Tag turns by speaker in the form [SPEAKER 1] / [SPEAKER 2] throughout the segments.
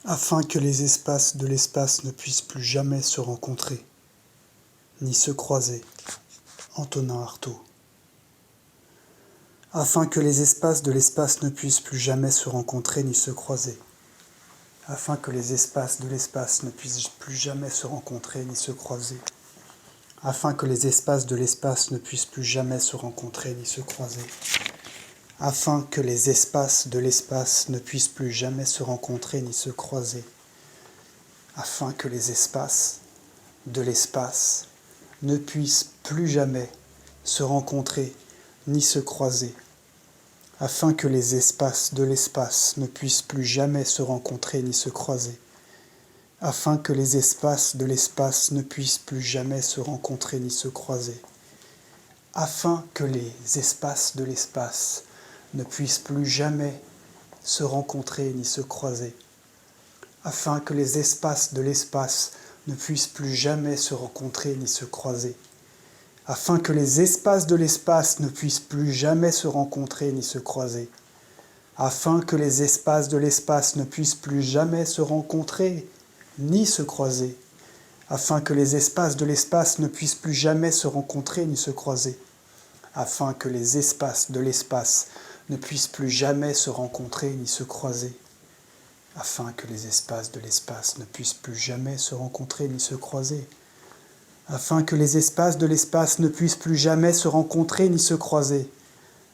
[SPEAKER 1] afin que les espaces de l'espace ne puissent plus jamais se rencontrer, ni se croiser. Antonin Artaud. Afin que les espaces de l'espace ne puissent plus jamais se rencontrer ni se croiser. Afin que les espaces de l'espace ne puissent plus jamais se rencontrer ni se croiser. Afin que les espaces de l'espace ne puissent plus jamais se rencontrer ni se croiser. Afin que les espaces de l'espace ne puissent plus jamais se rencontrer ni se croiser. Afin que les espaces de l'espace ne puissent plus jamais se rencontrer ni se croiser. Afin que les espaces de l'espace ne puissent plus jamais se rencontrer ni se croiser. Afin que les espaces de l'espace ne puissent plus jamais se rencontrer ni se croiser. Afin que les espaces de l'espace ne puissent plus jamais se rencontrer ni se croiser. Afin que les espaces de l'espace ne puissent plus jamais se rencontrer ni se croiser. Afin que les espaces de l'espace ne puissent plus jamais se rencontrer ni se croiser. Afin que les espaces de l'espace ne puissent plus jamais se rencontrer ni se croiser. Afin que les espaces de l'espace ne puissent plus jamais se rencontrer ni se croiser. Afin que les espaces de l'espace ne puissent plus jamais se rencontrer ni se croiser. Afin que les espaces de l'espace ne puissent plus jamais se rencontrer ni se croiser. Afin que les espaces de l'espace ne puissent plus jamais se rencontrer ni se croiser.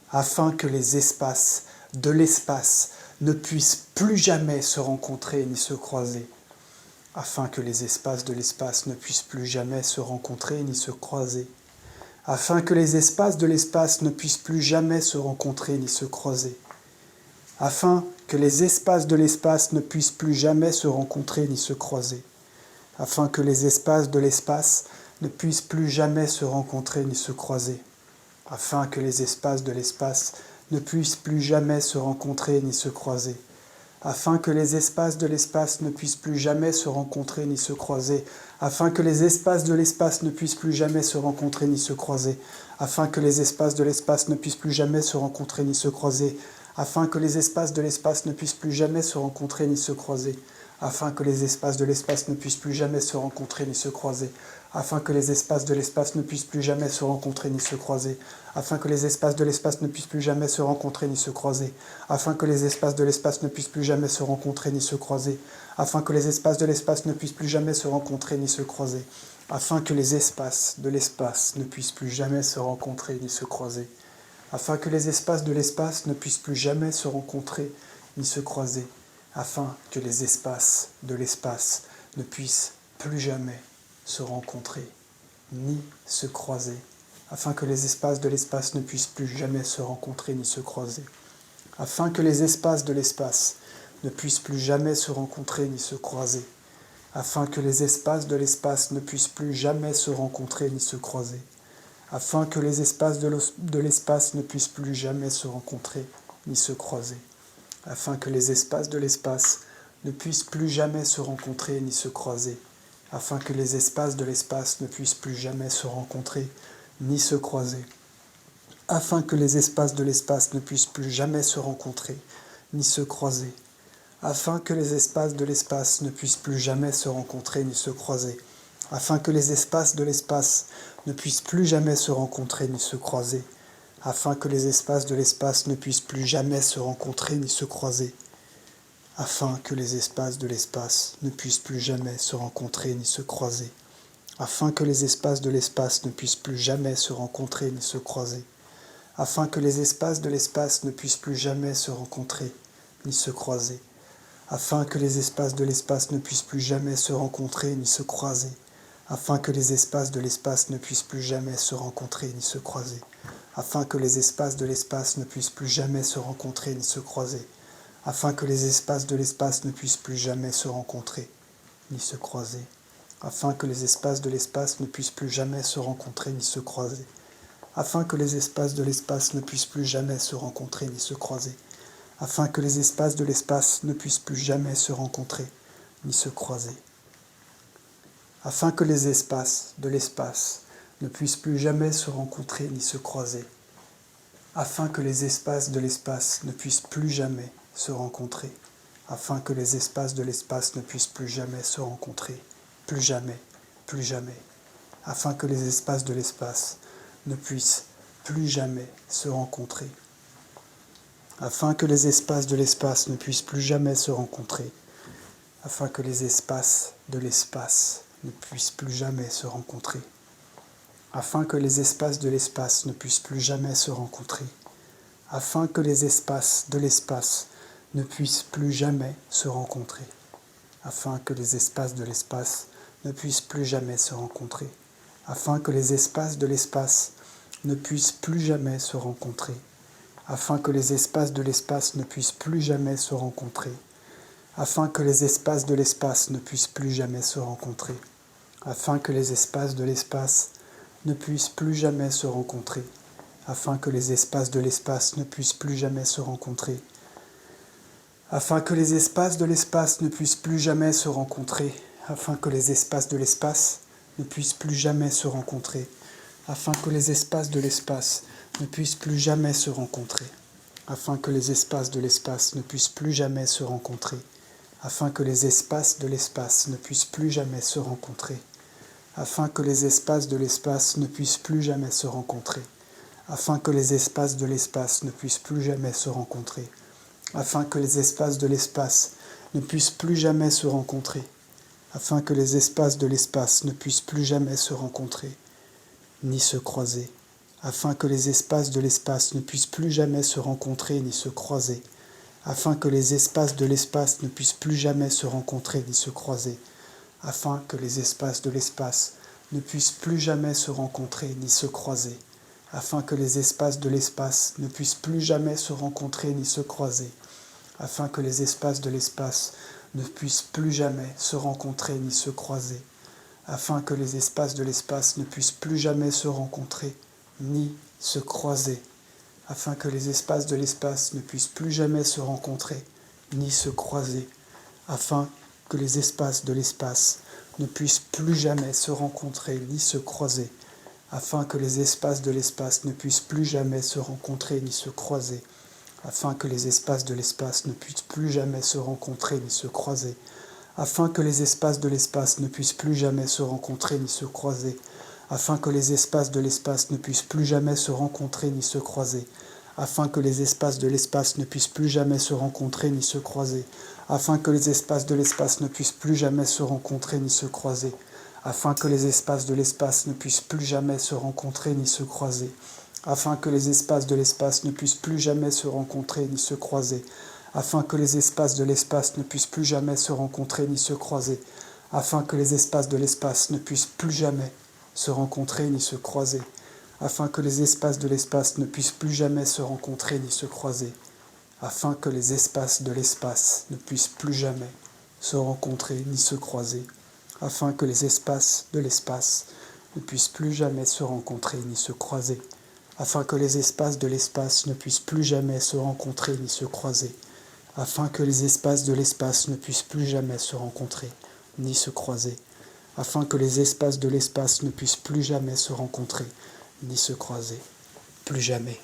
[SPEAKER 1] Afin que les espaces de l'espace ne puissent plus jamais se rencontrer ni se croiser. Afin que les espaces de l'espace ne puissent plus jamais se rencontrer ni se croiser. Afin que les espaces de l'espace ne puissent plus jamais se rencontrer ni se croiser. Afin que les espaces de l'espace ne puissent plus jamais se rencontrer ni se croiser. Afin que les espaces de l'espace ne puissent plus jamais se rencontrer ni se croiser. Afin que les espaces de l'espace ne puissent plus jamais se rencontrer ni se croiser. Afin que les espaces de l'espace ne puissent plus jamais se rencontrer ni se croiser. Afin que les espaces de l'espace ne puissent plus jamais se rencontrer ni se croiser. Afin que les espaces de l'espace ne puissent plus jamais se rencontrer ni se croiser. Afin que les espaces de l'espace ne puissent plus jamais se rencontrer ni se croiser. Afin que les espaces de l'espace ne puissent plus jamais se rencontrer ni se croiser. Afin que les espaces de l'espace ne puissent plus jamais se rencontrer ni se croiser. Afin que les espaces de l'espace ne puissent plus jamais se rencontrer ni se croiser. Afin que les espaces de l'espace ne puissent plus jamais se rencontrer ni se croiser. Afin que les espaces de l'espace ne puissent plus jamais se rencontrer ni se croiser. Afin que les espaces de l'espace ne puissent plus jamais se rencontrer ni se croiser. Afin que les espaces de l'espace ne puissent plus jamais se rencontrer ni se croiser. Afin que les espaces de l'espace ne puissent plus jamais se rencontrer ni se croiser. Afin que les espaces de l'espace ne puissent plus jamais se rencontrer ni se croiser. Afin que les espaces de l'espace ne puissent plus jamais se rencontrer ni se croiser. Afin que les espaces de l'espace ne puissent plus jamais se rencontrer ni se croiser. Afin que les espaces de l'espace ne puissent plus jamais se rencontrer ni se croiser. Afin que les espaces de l'espace ne puissent plus jamais se rencontrer ni se croiser. Afin que les espaces de l'espace ne puissent plus jamais se rencontrer ni se croiser. Afin que les espaces de l'espace ne puissent plus jamais se rencontrer ni se croiser. Afin que les espaces de l'espace ne puissent plus jamais se rencontrer ni se croiser. Afin que les espaces de l'espace ne puissent plus jamais se rencontrer ni se croiser. Afin que les espaces de l'espace ne puissent plus jamais se rencontrer ni se croiser. Afin que les espaces de l'espace ne puissent plus jamais se rencontrer ni se croiser. Afin que les espaces de l'espace ne puissent plus jamais se rencontrer ni se croiser. Afin que les espaces de l'espace ne puissent plus jamais se rencontrer ni se croiser. Afin que les espaces de l'espace ne puissent plus jamais se rencontrer ni se croiser. Afin que les espaces de l'espace ne puissent plus jamais se rencontrer ni se croiser. Afin que les espaces de l'espace ne puissent plus jamais se rencontrer ni se croiser. Afin que les espaces de l'espace ne puissent plus jamais se rencontrer ni se croiser. Afin que les espaces de l'espace ne puissent plus jamais se rencontrer ni se croiser. Afin que les espaces de l'espace ne puissent plus jamais se rencontrer ni se croiser. Afin que les espaces de l'espace ne puissent plus jamais se rencontrer ni se croiser. Afin que les espaces de l'espace ne puissent plus jamais se rencontrer ni se croiser. Afin que les espaces de l'espace ne puissent plus jamais se rencontrer. afin que les espaces de l'espace ne puissent plus jamais se rencontrer, plus jamais, plus jamais, afin que les espaces de l'espace ne puissent plus jamais se rencontrer, afin que les espaces de l'espace ne puissent plus jamais se rencontrer, afin que les espaces de l'espace ne puissent plus jamais se rencontrer, afin que les espaces de l'espace ne puissent plus jamais se rencontrer, afin que les espaces de l'espace ne puissent plus jamais se rencontrer, afin que les espaces de l'espace ne puissent plus jamais se rencontrer, afin que les espaces de l'espace ne puissent plus jamais se rencontrer, afin que les espaces de l'espace ne puissent plus jamais se rencontrer, afin que les espaces de l'espace ne puissent plus jamais se rencontrer, afin que les espaces de l'espace ne puissent plus jamais se rencontrer, afin que les espaces de l'espace ne puissent plus jamais se rencontrer, afin que les espaces de l'espace ne puissent plus jamais se rencontrer, afin que les espaces de l'espace ne puissent plus jamais se rencontrer, afin que les espaces de l'espace ne puissent plus jamais se rencontrer, afin que les espaces de l'espace ne puissent plus jamais se rencontrer, afin que les espaces de l'espace ne puissent plus jamais se rencontrer, afin que les espaces de l'espace ne puissent plus jamais se rencontrer, afin que les espaces de l'espace ne puissent plus jamais se rencontrer, afin que les espaces de l'espace ne puissent plus jamais se rencontrer, afin que les espaces de l'espace ne puissent plus jamais se rencontrer, ni se croiser, afin que les espaces de l'espace ne puissent plus jamais se rencontrer ni se croiser, afin que les espaces de l'espace ne puissent plus jamais se rencontrer ni se croiser, afin que les espaces de l'espace ne puissent plus jamais se rencontrer ni se croiser, afin que les espaces de l'espace ne puissent plus jamais se rencontrer ni se croiser, afin que les espaces de l'espace ne puissent plus jamais se rencontrer ni se croiser, afin que les espaces de l'espace ne puissent plus jamais se rencontrer ni se croiser, afin que les espaces de l'espace ne puissent plus jamais se rencontrer ni se croiser, afin que les espaces de l'espace ne puissent plus jamais se rencontrer ni se croiser, afin que les espaces de l'espace ne puissent plus jamais se rencontrer ni se croiser, afin que les espaces de l'espace ne puissent plus jamais se rencontrer ni se croiser, afin que les espaces de l'espace ne puissent plus jamais se rencontrer ni se croiser, afin que les espaces de l'espace ne puissent plus jamais se rencontrer ni se croiser, afin que les espaces de l'espace ne puissent plus jamais se rencontrer ni se croiser, afin que les espaces de l'espace ne puissent plus jamais se rencontrer ni se croiser, afin que les espaces de l'espace ne puissent plus jamais se rencontrer ni se croiser, afin que les espaces de l'espace ne puissent plus jamais se rencontrer ni se croiser, afin que les espaces de l'espace ne puissent plus jamais se rencontrer ni se croiser, afin que les espaces de l'espace ne puissent plus jamais se rencontrer ni se croiser, afin que les espaces de l'espace ne puissent plus jamais se rencontrer ni se croiser, afin que les espaces de l'espace ne puissent plus jamais se rencontrer ni se croiser, afin que les espaces de l'espace ne puissent plus jamais se rencontrer ni se croiser, afin que les espaces de l'espace ne puissent plus jamais se rencontrer ni se croiser, afin que les espaces de l'espace ne puissent plus jamais se rencontrer ni se croiser, afin que les espaces de l'espace ne puissent plus jamais se rencontrer ni se croiser, plus jamais.